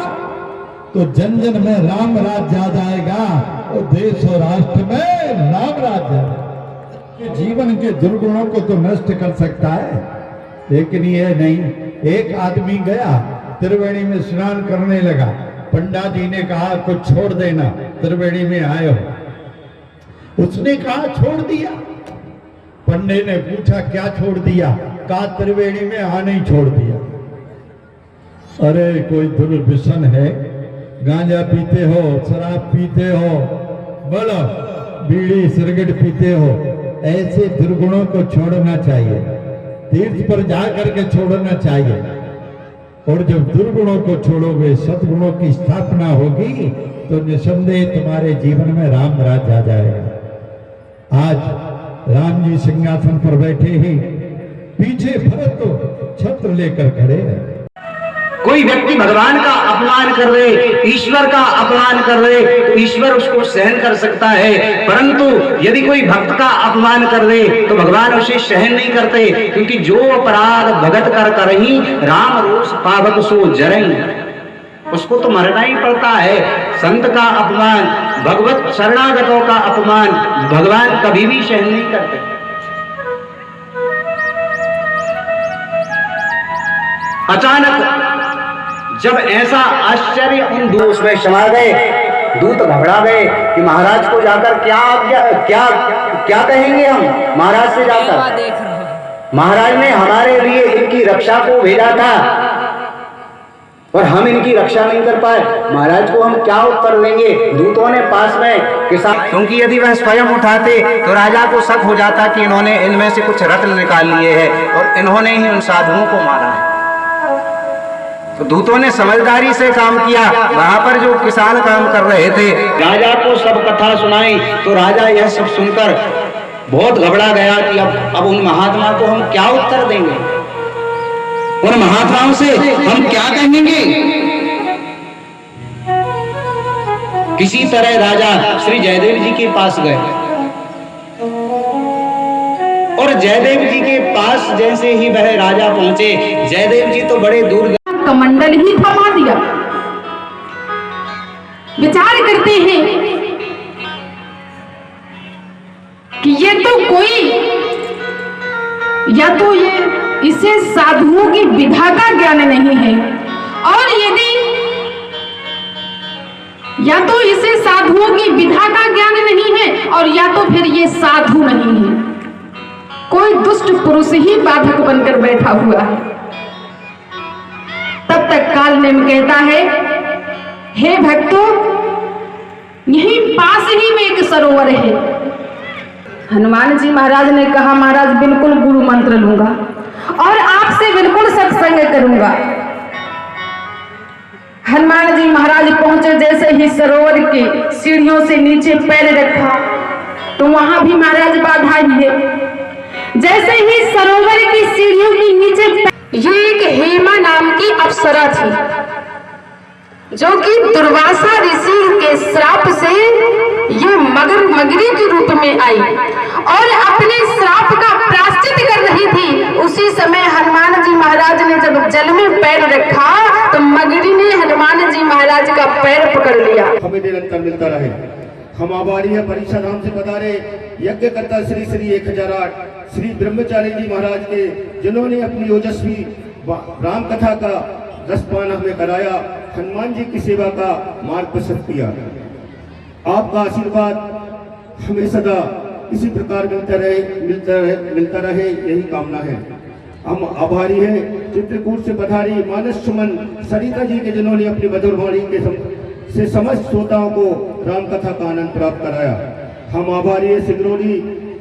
तो जन जन में राम राज्य आ जाएगा और देश और राष्ट्र में राम राज्य। जीवन के दुर्गुणों को तो नष्ट कर सकता है, लेकिन ये नहीं। एक आदमी गया त्रिवेणी में स्नान करने लगा, पंडा जी ने कहा कुछ छोड़ देना, त्रिवेणी में आए हो। उसने कहा छोड़ दिया। पंडे ने पूछा क्या छोड़ दिया? कहा त्रिवेणी में आने ही छोड़ दिया। अरे कोई दुर्व्यसन है, गांजा पीते हो, शराब पीते हो, बोलो बीड़ी सिगरेट पीते हो, ऐसे दुर्गुणों को छोड़ना चाहिए, तीर्थ पर जाकर के छोड़ना चाहिए। और जब दुर्गुणों को छोड़ोगे, सद्गुणों की स्थापना होगी, तो निसंदेह तुम्हारे जीवन में राम राज आ जाएगा। आज राम जी सिंहासन पर बैठे ही, पीछे भरत तो छत्र लेकर खड़े हैं। कोई व्यक्ति भगवान का अपमान कर रहे, ईश्वर का अपमान कर रहे, तो ईश्वर उसको सहन कर सकता है, परंतु यदि कोई भक्त का अपमान कर दे तो भगवान उसे सहन नहीं करते, क्योंकि जो अपराध भगत कर करही राम रोष पावक सो जरई, उसको तो मरना ही पड़ता है। संत का अपमान, भगवत शरणागतों का अपमान भगवान कभी भी सहन नहीं करते। अचानक जब ऐसा आश्चर्य उन दूत में समा गए, दूत घबरा गए कि महाराज को जाकर क्या कहेंगे हम महाराज से जाकर। महाराज ने हमारे लिए इनकी रक्षा को भेजा था और हम इनकी रक्षा नहीं कर पाए, महाराज को हम क्या उत्तर देंगे। दूतों ने पास में किसान, क्योंकि यदि वह स्वयं उठाते तो राजा को शक हो जाता कि इन्होंने इनमें से कुछ रत्न निकाल लिए हैं और इन्होंने ही उन साधुओं को मारा है। तो दूतों ने समझदारी से काम किया। वहां पर जो किसान काम कर रहे थे, राजा को सब कथा सुनाई, तो राजा यह सब सुनकर बहुत घबरा गया कि अब उन महात्मा को हम क्या उत्तर देंगे, उन महात्माओं से हम क्या कहेंगे। किसी तरह राजा श्री जयदेव जी के पास गए और जयदेव जी के पास जैसे ही वह राजा पहुंचे, जयदेव जी तो बड़े दूर कमंडल ही थमा दिया। विचार करते हैं कि ये तो कोई, या तो इसे साधुओं की विधा का ज्ञान नहीं है, और यदि या तो इसे साधुओं की विधा का ज्ञान नहीं है, और या तो फिर ये साधु नहीं है, कोई दुष्ट पुरुष ही बाधक बनकर बैठा हुआ है। तब तक काल नेम कहता है, हे भक्तों, यहीं पास ही में एक सरोवर है। हनुमान जी महाराज ने कहा, महाराज बिल्कुल गुरु मंत्र लूंगा और आपसे बिल्कुल सत्संग करूंगा। हनुमान जी महाराज पहुंचे, जैसे ही सरोवर के सीढ़ियों से नीचे पैर रखा तो वहां भी महाराज बाधा ही है। जैसे ही सरोवर की सीढ़ियों के नीचे, ये एक हेमा नाम की अप्सरा थी, जो कि दुर्वासा ऋषि के श्राप से ये मगरी के रूप में आई और अपने श्राप का प्रायश्चित कर रही थी। उसी समय हनुमान जी महाराज ने जब जल में पैर रखा तो मगरी ने हनुमान जी महाराज का पैर पकड़ लिया। हमें निरंतर मिलता रहे। हम आभारी है परीक्षा धाम से पधारे यज्ञ करता श्री श्री 1008 श्री ब्रह्मचारी जी महाराज के, जिन्होंने अपनी ओजस्वी राम कथा का रसपान हमें कराया, हनुमान जी की सेवा का मार्ग प्रशस्त किया। आपका आशीर्वाद हमें सदा इसी प्रकार मिलता रहे यही कामना है। हम आभारी हैं चित्रकूट से पधारी मानस सुमन सरिता जी के, जिन्होंने अपनी मधुर वाणी के से समस्त श्रोताओं को राम कथा का आनंद प्राप्त कराया। हम आभारी है सिंगरौली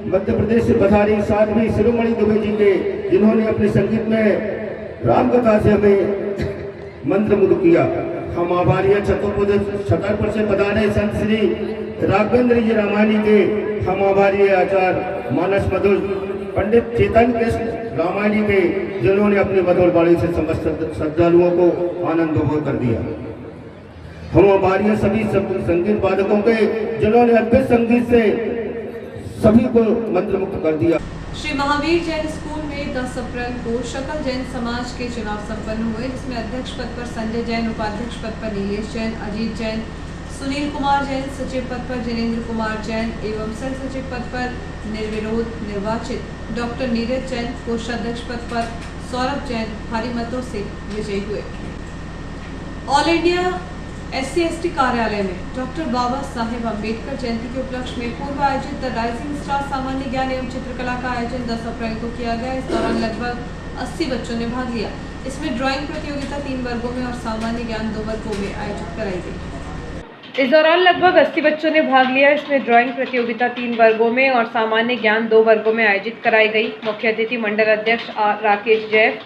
मध्य प्रदेश से पधारी साध्वी शिरोमणि दुबे जी के, जिन्होंने अपने संगीत में राम कथा से हमें मंत्रमुग्ध किया। हम आभारी छतरपुर से पधारे संत श्री राघवेंद्र जी रामायणी के हम आभारी आचार्य मानस मधुर पंडित चेतन कृष्ण रामायणी के, जिन्होंने अपनी मधुर वाणी से समस्त श्रद्धालुओं को आनंदोभव कर दिया। हम आभारी सभी संगीत वादकों के, जिन्होंने अद्भुत संगीत से सभी को मंत्रमुग्ध कर दिया। श्री महावीर जैन स्कूल में 10 अप्रैल को शकल जैन समाज के चुनाव संपन्न हुए, जिसमें अध्यक्ष पद पर संजय जैन, उपाध्यक्ष पद पर नीलेश जैन, अजीत जैन, सुनील कुमार जैन, सचिव पद पर जिनेंद्र कुमार जैन एवं सह सचिव पद पर निर्विरोध निर्वाचित डॉक्टर नीरज जैन, कोषाध्यक्ष पद पर सौरभ जैन भारी मतों से विजयी हुए। ऑल इंडिया SC/ST कार्यालय में डॉक्टर बाबा साहेब अम्बेडकर जयंती के उपलक्ष्य में पूर्व आयोजित द राइजिंग स्टार सामान्य ज्ञान एवं चित्रकला का आयोजन 10 अप्रैल को किया गया। इस दौरान लगभग 80 बच्चों ने भाग लिया। इसमें ड्राइंग प्रतियोगिता 3 वर्गों में और सामान्य ज्ञान 2 वर्गों में आयोजित कराई गई। इस दौरान लगभग 80 बच्चों ने भाग लिया। इसमें ड्राइंग प्रतियोगिता 3 वर्गों में और सामान्य ज्ञान 2 वर्गों में आयोजित कराई गई। मुख्य अतिथि मंडल अध्यक्ष राकेश जैन,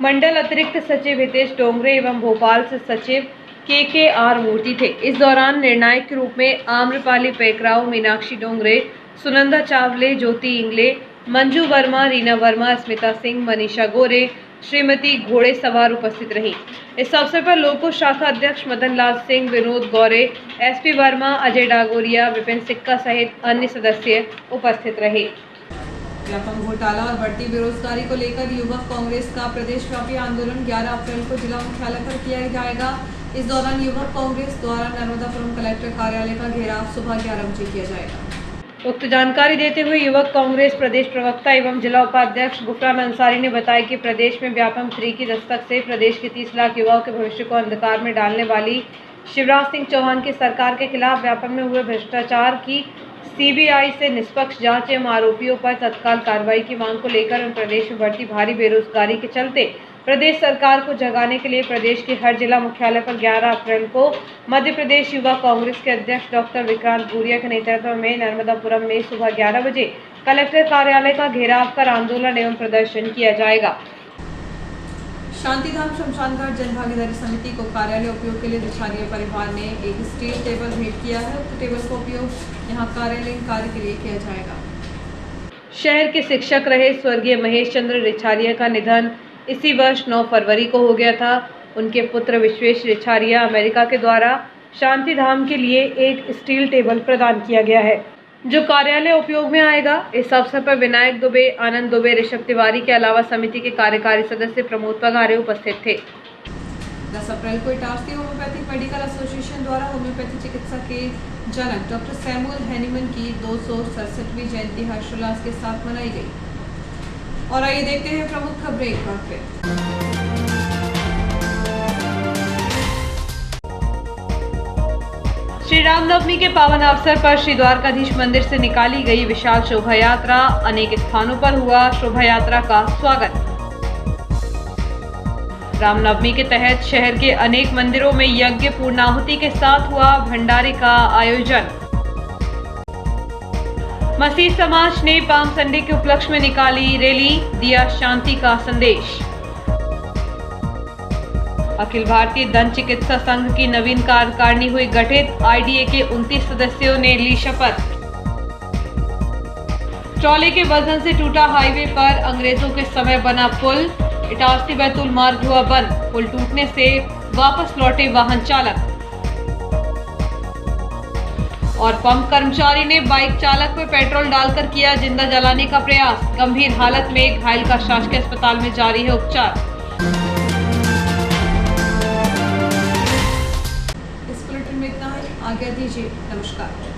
मंडल अतिरिक्त सचिव हितेश डोंगरे एवं भोपाल से सचिव KKR मूर्ति थे। इस दौरान निर्णायक के रूप में आम्रपाली पेकराव, मीनाक्षी डोंगरे, सुनंदा चावले, ज्योति इंगले, मंजू वर्मा, रीना वर्मा, स्मिता सिंह, मनीषा गोरे, श्रीमती घोड़े सवार उपस्थित रहीं। इस अवसर पर लोको शाखा अध्यक्ष मदन लाल सिंह, विनोद गौरे, SP वर्मा, अजय डागोरिया, विपिन सिक्का सहित अन्य सदस्य उपस्थित रहे। व्यापम घोटाला और बढ़ती बेरोजगारी को लेकर युवक कांग्रेस का प्रदेशव्यापी आंदोलन 11 अप्रैल को जिला मुख्यालय पर किया जाएगा। इस दौरान युवक कांग्रेस द्वारा नर्मदापुरम कलेक्टर कार्यालय का घेराव सुबह 11 बजे किया जाएगा। उक्त जानकारी देते हुए युवक कांग्रेस प्रदेश प्रवक्ता एवं जिला उपाध्यक्ष गुफरान अंसारी ने बताया कि प्रदेश में व्यापम 3 की दस्तक से प्रदेश के 30 लाख युवाओं के भविष्य को अंधकार में डालने वाली शिवराज सिंह चौहान की सरकार के खिलाफ व्यापम में हुए भ्रष्टाचार की CBI से निष्पक्ष जांच एवं आरोपियों पर तत्काल कार्रवाई की मांग को लेकर प्रदेश में बढ़ती भारी बेरोजगारी के चलते प्रदेश सरकार को जगाने के लिए प्रदेश के हर जिला मुख्यालय पर 11 अप्रैल को मध्य प्रदेश युवा कांग्रेस के अध्यक्ष डॉक्टर विक्रांत भूरिया के नेतृत्व में नर्मदापुरम में सुबह 11 बजे कलेक्टर कार्यालय का घेराव कर आंदोलन एवं प्रदर्शन किया जाएगा। शांतिधाम शमशान घाट जन भागीदारी समिति को कार्यालय उपयोग के लिए रिछारिया परिवार ने एक स्टील टेबल भेंट किया है। उक्त टेबल का उपयोग यहाँ कार्यालयीन कार्य के लिए किया जाएगा। शहर के शिक्षक रहे स्वर्गीय महेश चंद्र रिछारिया का निधन इसी वर्ष 9 फरवरी को हो गया था। उनके पुत्र विश्वेश रिछारिया अमेरिका के द्वारा शांतिधाम के लिए एक स्टील टेबल प्रदान किया गया है, जो कार्यालय उपयोग में आएगा। इस अवसर पर विनायक दुबे, आनंद दुबे, ऋषभ तिवारी के अलावा समिति के कार्यकारी सदस्य प्रमोद पगारे उपस्थित थे। 10 अप्रैल को इटारसी होम्योपैथिक मेडिकल एसोसिएशन द्वारा होम्योपैथी चिकित्सा के जनक डॉक्टर सैमुअल हैनीमन की 267वीं जयंती हर्षोल्लास के साथ मनाई गई। और आइए देखते हैं प्रमुख खबरें एक बार फिर। श्री रामनवमी के पावन अवसर पर श्री द्वारकाधीश मंदिर से निकाली गई विशाल शोभा यात्रा। अनेक स्थानों पर हुआ शोभा यात्रा का स्वागत। रामनवमी के तहत शहर के अनेक मंदिरों में यज्ञ पूर्णाहुति के साथ हुआ भंडारे का आयोजन। मसीह समाज ने पाम संडे के उपलक्ष्य में निकाली रैली, दिया शांति का संदेश। अखिल भारतीय दंत चिकित्सा संघ की नवीन कार्यकारिणी हुई गठित। IDA के 29 सदस्यों ने ली शपथ। ट्रॉले के वजन से टूटा हाईवे पर अंग्रेजों के समय बना पुल। इटारसी बैतूल मार्ग हुआ बंद। पुल टूटने से वापस लौटे वाहन चालक। और पंप कर्मचारी ने बाइक चालक पर पेट्रोल डालकर किया जिंदा जलाने का प्रयास। गंभीर हालत में घायल का शासकीय अस्पताल में जारी है उपचार। इस बुलेटिन में इतना ही। आज्ञा दीजिए। नमस्कार।